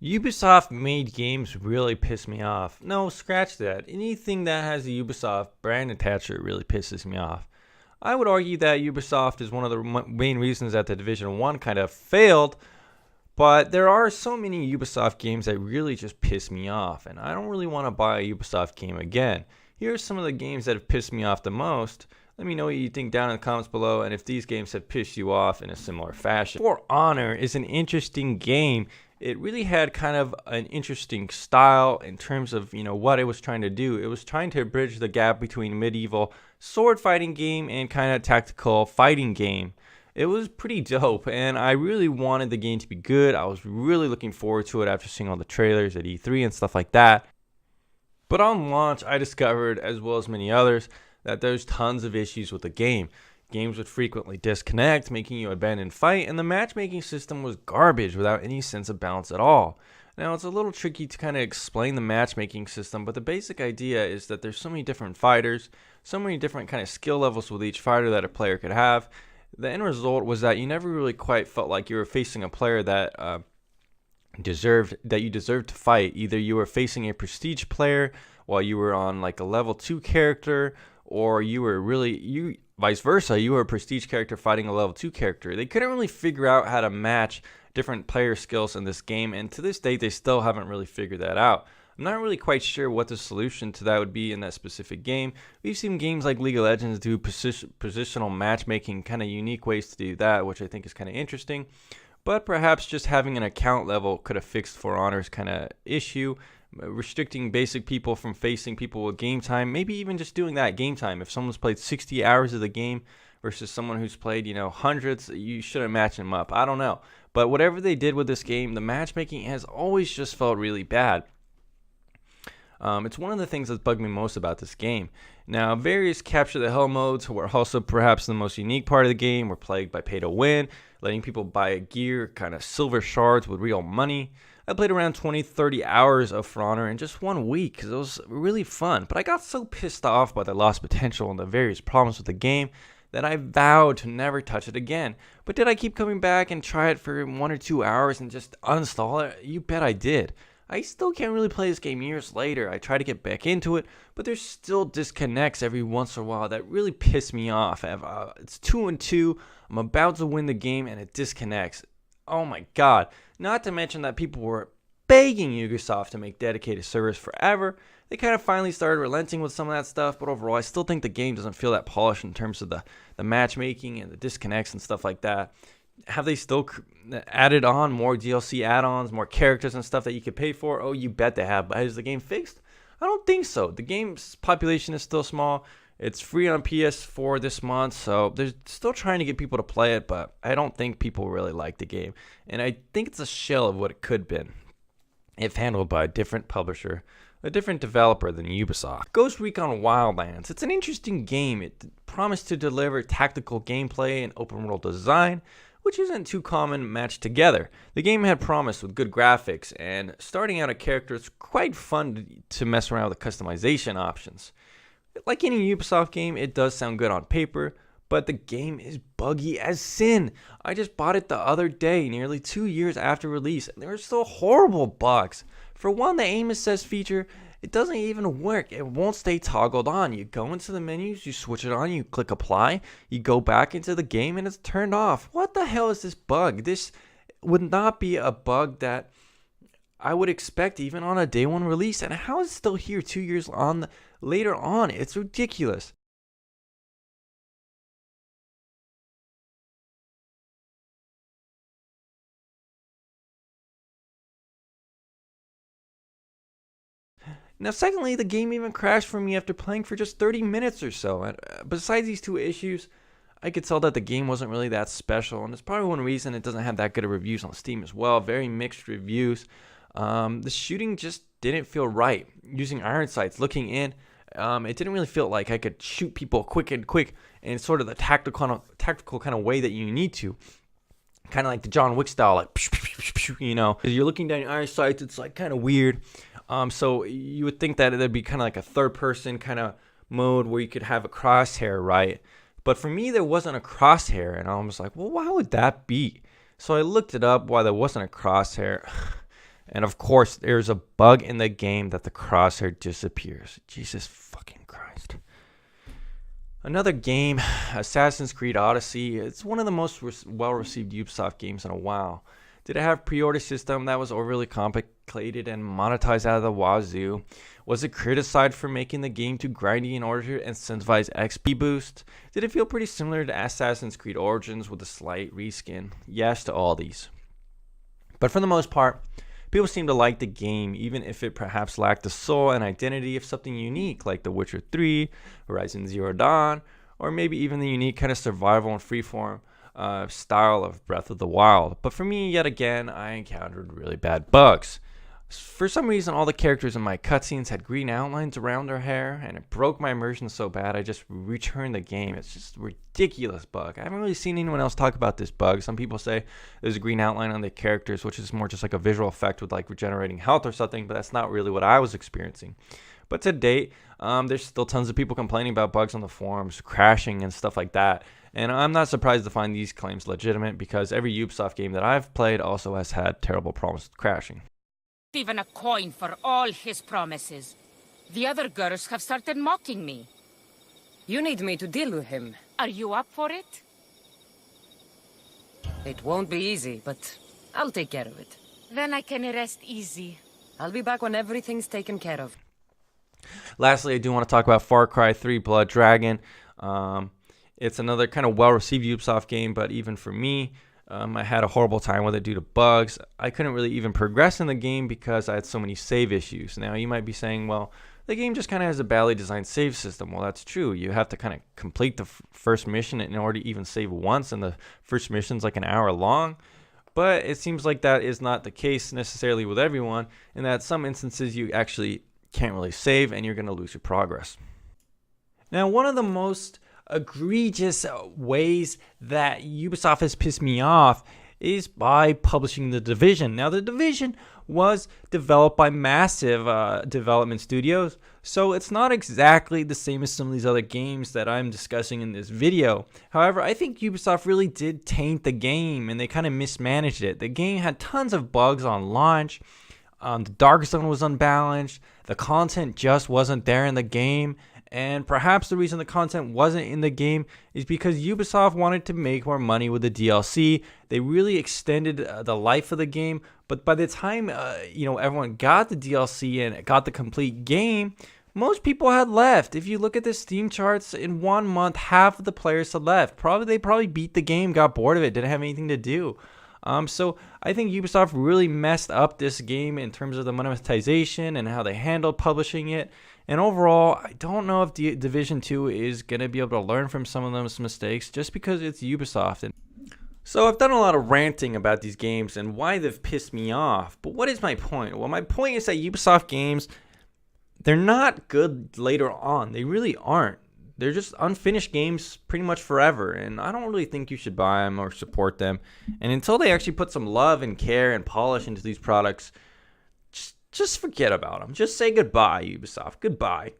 Ubisoft made games really piss me off. No, scratch that. Anything that has the Ubisoft brand attached to it really pisses me off. I would argue that Ubisoft is one of the main reasons that the Division 1 kind of failed, but there are so many Ubisoft games that really just piss me off, and I don't really want to buy a Ubisoft game again. Here are some of the games that have pissed me off the most. Let me know what you think down in the comments below, and if these games have pissed you off in a similar fashion. For Honor is an interesting game. It really had kind of an interesting style in terms of, what it was trying to do. It was trying to bridge the gap between medieval sword fighting game and kind of tactical fighting game. It was pretty dope, and I really wanted the game to be good. I was really looking forward to it after seeing all the trailers at E3 and stuff like that. But on launch, I discovered, as well as many others, that there's tons of issues with the game. Games would frequently disconnect, making you abandon fight, and the matchmaking system was garbage without any sense of balance at all. Now, it's a little tricky to kind of explain the matchmaking system, but the basic idea is that there's so many different fighters, so many different kind of skill levels with each fighter that a player could have. The end result was that you never really quite felt like you were facing a player that you deserved to fight. Either you were facing a prestige player while you were on like a level 2 character, or vice versa, you were a prestige character fighting a level 2 character. They couldn't really figure out how to match different player skills in this game, and to this date they still haven't really figured that out. I'm not really quite sure what the solution to that would be in that specific game. We've seen games like League of Legends do positional matchmaking, kind of unique ways to do that, which I think is kind of interesting. But perhaps just having an account level could have fixed For Honor's kind of issue, restricting basic people from facing people with game time, maybe even just doing that game time. If someone's played 60 hours of the game versus someone who's played, hundreds, you shouldn't match them up. I don't know. But whatever they did with this game, the matchmaking has always just felt really bad. It's one of the things that's bugged me most about this game. Now, various capture the hell modes were also perhaps the most unique part of the game. Were plagued by pay to win, letting people buy gear, kind of silver shards with real money. I played around 20-30 hours of For Honor in just 1 week because it was really fun. But I got so pissed off by the lost potential and the various problems with the game that I vowed to never touch it again. But did I keep coming back and try it for 1 or 2 hours and just uninstall it? You bet I did. I still can't really play this game years later. I try to get back into it, but there's still disconnects every once in a while that really piss me off. It's 2-2. I'm about to win the game and it disconnects. Oh my god. Not to mention that people were begging Ubisoft to make dedicated servers forever. They kind of finally started relenting with some of that stuff, but overall I still think the game doesn't feel that polished in terms of the matchmaking and the disconnects and stuff like that. Have they still added on more DLC add-ons, more characters and stuff that you could pay for? Oh, you bet they have. But is the game fixed? I don't think so. The game's population is still small. It's free on PS4 this month, so they're still trying to get people to play it, but I don't think people really like the game. And I think it's a shell of what it could have been if handled by a different publisher, a different developer than Ubisoft. Ghost Recon Wildlands. It's an interesting game. It promised to deliver tactical gameplay and open world design, which isn't too common matched together. The game had promise with good graphics, and starting out a character is quite fun to mess around with the customization options. Like any Ubisoft game, it does sound good on paper, but the game is buggy as sin. I just bought it the other day, nearly 2 years after release, and there are still horrible bugs. For one, the aim assist feature, it doesn't even work. It won't stay toggled on. You go into the menus, you switch it on, you click apply, you go back into the game, and it's turned off. What the hell is this bug? This would not be a bug that I would expect even on a day one release. And how is it still here 2 years later on? It's ridiculous. Now, secondly, the game even crashed for me after playing for just 30 minutes or so. And besides these two issues, I could tell that the game wasn't really that special, and it's probably one reason it doesn't have that good of reviews on Steam as well. Very mixed reviews. The shooting just didn't feel right. Using iron sights, looking in, it didn't really feel like I could shoot people quick and sort of the tactical kind of way that you need to. Kind of like the John Wick style, like, because you're looking down your iron sights, it's like kind of weird. So you would think that it'd be kind of like a third person kind of mode where you could have a crosshair, right? But for me, there wasn't a crosshair, and I was like, well, why would that be? So I looked it up why there wasn't a crosshair, And of course, there's a bug in the game that the crosshair disappears. Jesus fucking Christ. Another game, Assassin's Creed Odyssey. It's one of the most well-received Ubisoft games in a while. Did it have pre-order system that was overly complicated and monetized out of the wazoo? Was it criticized for making the game too grindy in order to incentivize XP boost? Did it feel pretty similar to Assassin's Creed Origins with a slight reskin? Yes to all these. But for the most part, people seem to like the game, even if it perhaps lacked the soul and identity of something unique like The Witcher 3, Horizon Zero Dawn, or maybe even the unique kind of survival and freeform style of Breath of the Wild. But for me, yet again, I encountered really bad bugs. For some reason, all the characters in my cutscenes had green outlines around their hair, and it broke my immersion so bad I just returned the game. It's just a ridiculous bug. I haven't really seen anyone else talk about this bug. Some people say there's a green outline on the characters, which is more just like a visual effect with like regenerating health or something, but that's not really what I was experiencing. But to date, there's still tons of people complaining about bugs on the forums, crashing and stuff like that. And I'm not surprised to find these claims legitimate because every Ubisoft game that I've played also has had terrible problems with crashing. Even a coin for all his promises. The other girls have started mocking me. You need me to deal with him. Are you up for it? It won't be easy, but I'll take care of it. Then I can rest easy. I'll be back when everything's taken care of. Lastly, I do want to talk about Far Cry 3 Blood Dragon. It's another kind of well-received Ubisoft game, but even for me, I had a horrible time with it due to bugs. I couldn't really even progress in the game because I had so many save issues. Now, you might be saying, well, the game just kind of has a badly designed save system. Well, that's true. You have to kind of complete the first mission in order to even save once, and the first mission's like an hour long. But it seems like that is not the case necessarily with everyone, in that some instances you actually can't really save and you're going to lose your progress. Now, one of the most egregious ways that Ubisoft has pissed me off is by publishing The Division. Now, The Division was developed by massive development studios, so it's not exactly the same as some of these other games that I'm discussing in this video. However, I think Ubisoft really did taint the game, and they kind of mismanaged it. The game had tons of bugs on launch. The Dark Zone was unbalanced. The content just wasn't there in the game. And perhaps the reason the content wasn't in the game is because Ubisoft wanted to make more money with the DLC. They really extended the life of the game. But by the time everyone got the DLC and got the complete game, most people had left. If you look at the Steam charts, in 1 month, half of the players had left. They probably beat the game, got bored of it, didn't have anything to do. So I think Ubisoft really messed up this game in terms of the monetization and how they handled publishing it. And overall, I don't know if Division 2 is going to be able to learn from some of those mistakes just because it's Ubisoft. So I've done a lot of ranting about these games and why they've pissed me off. But what is my point? Well, my point is that Ubisoft games, they're not good later on. They really aren't. They're just unfinished games pretty much forever, and I don't really think you should buy them or support them. And until they actually put some love and care and polish into these products, just forget about them. Just say goodbye, Ubisoft. Goodbye.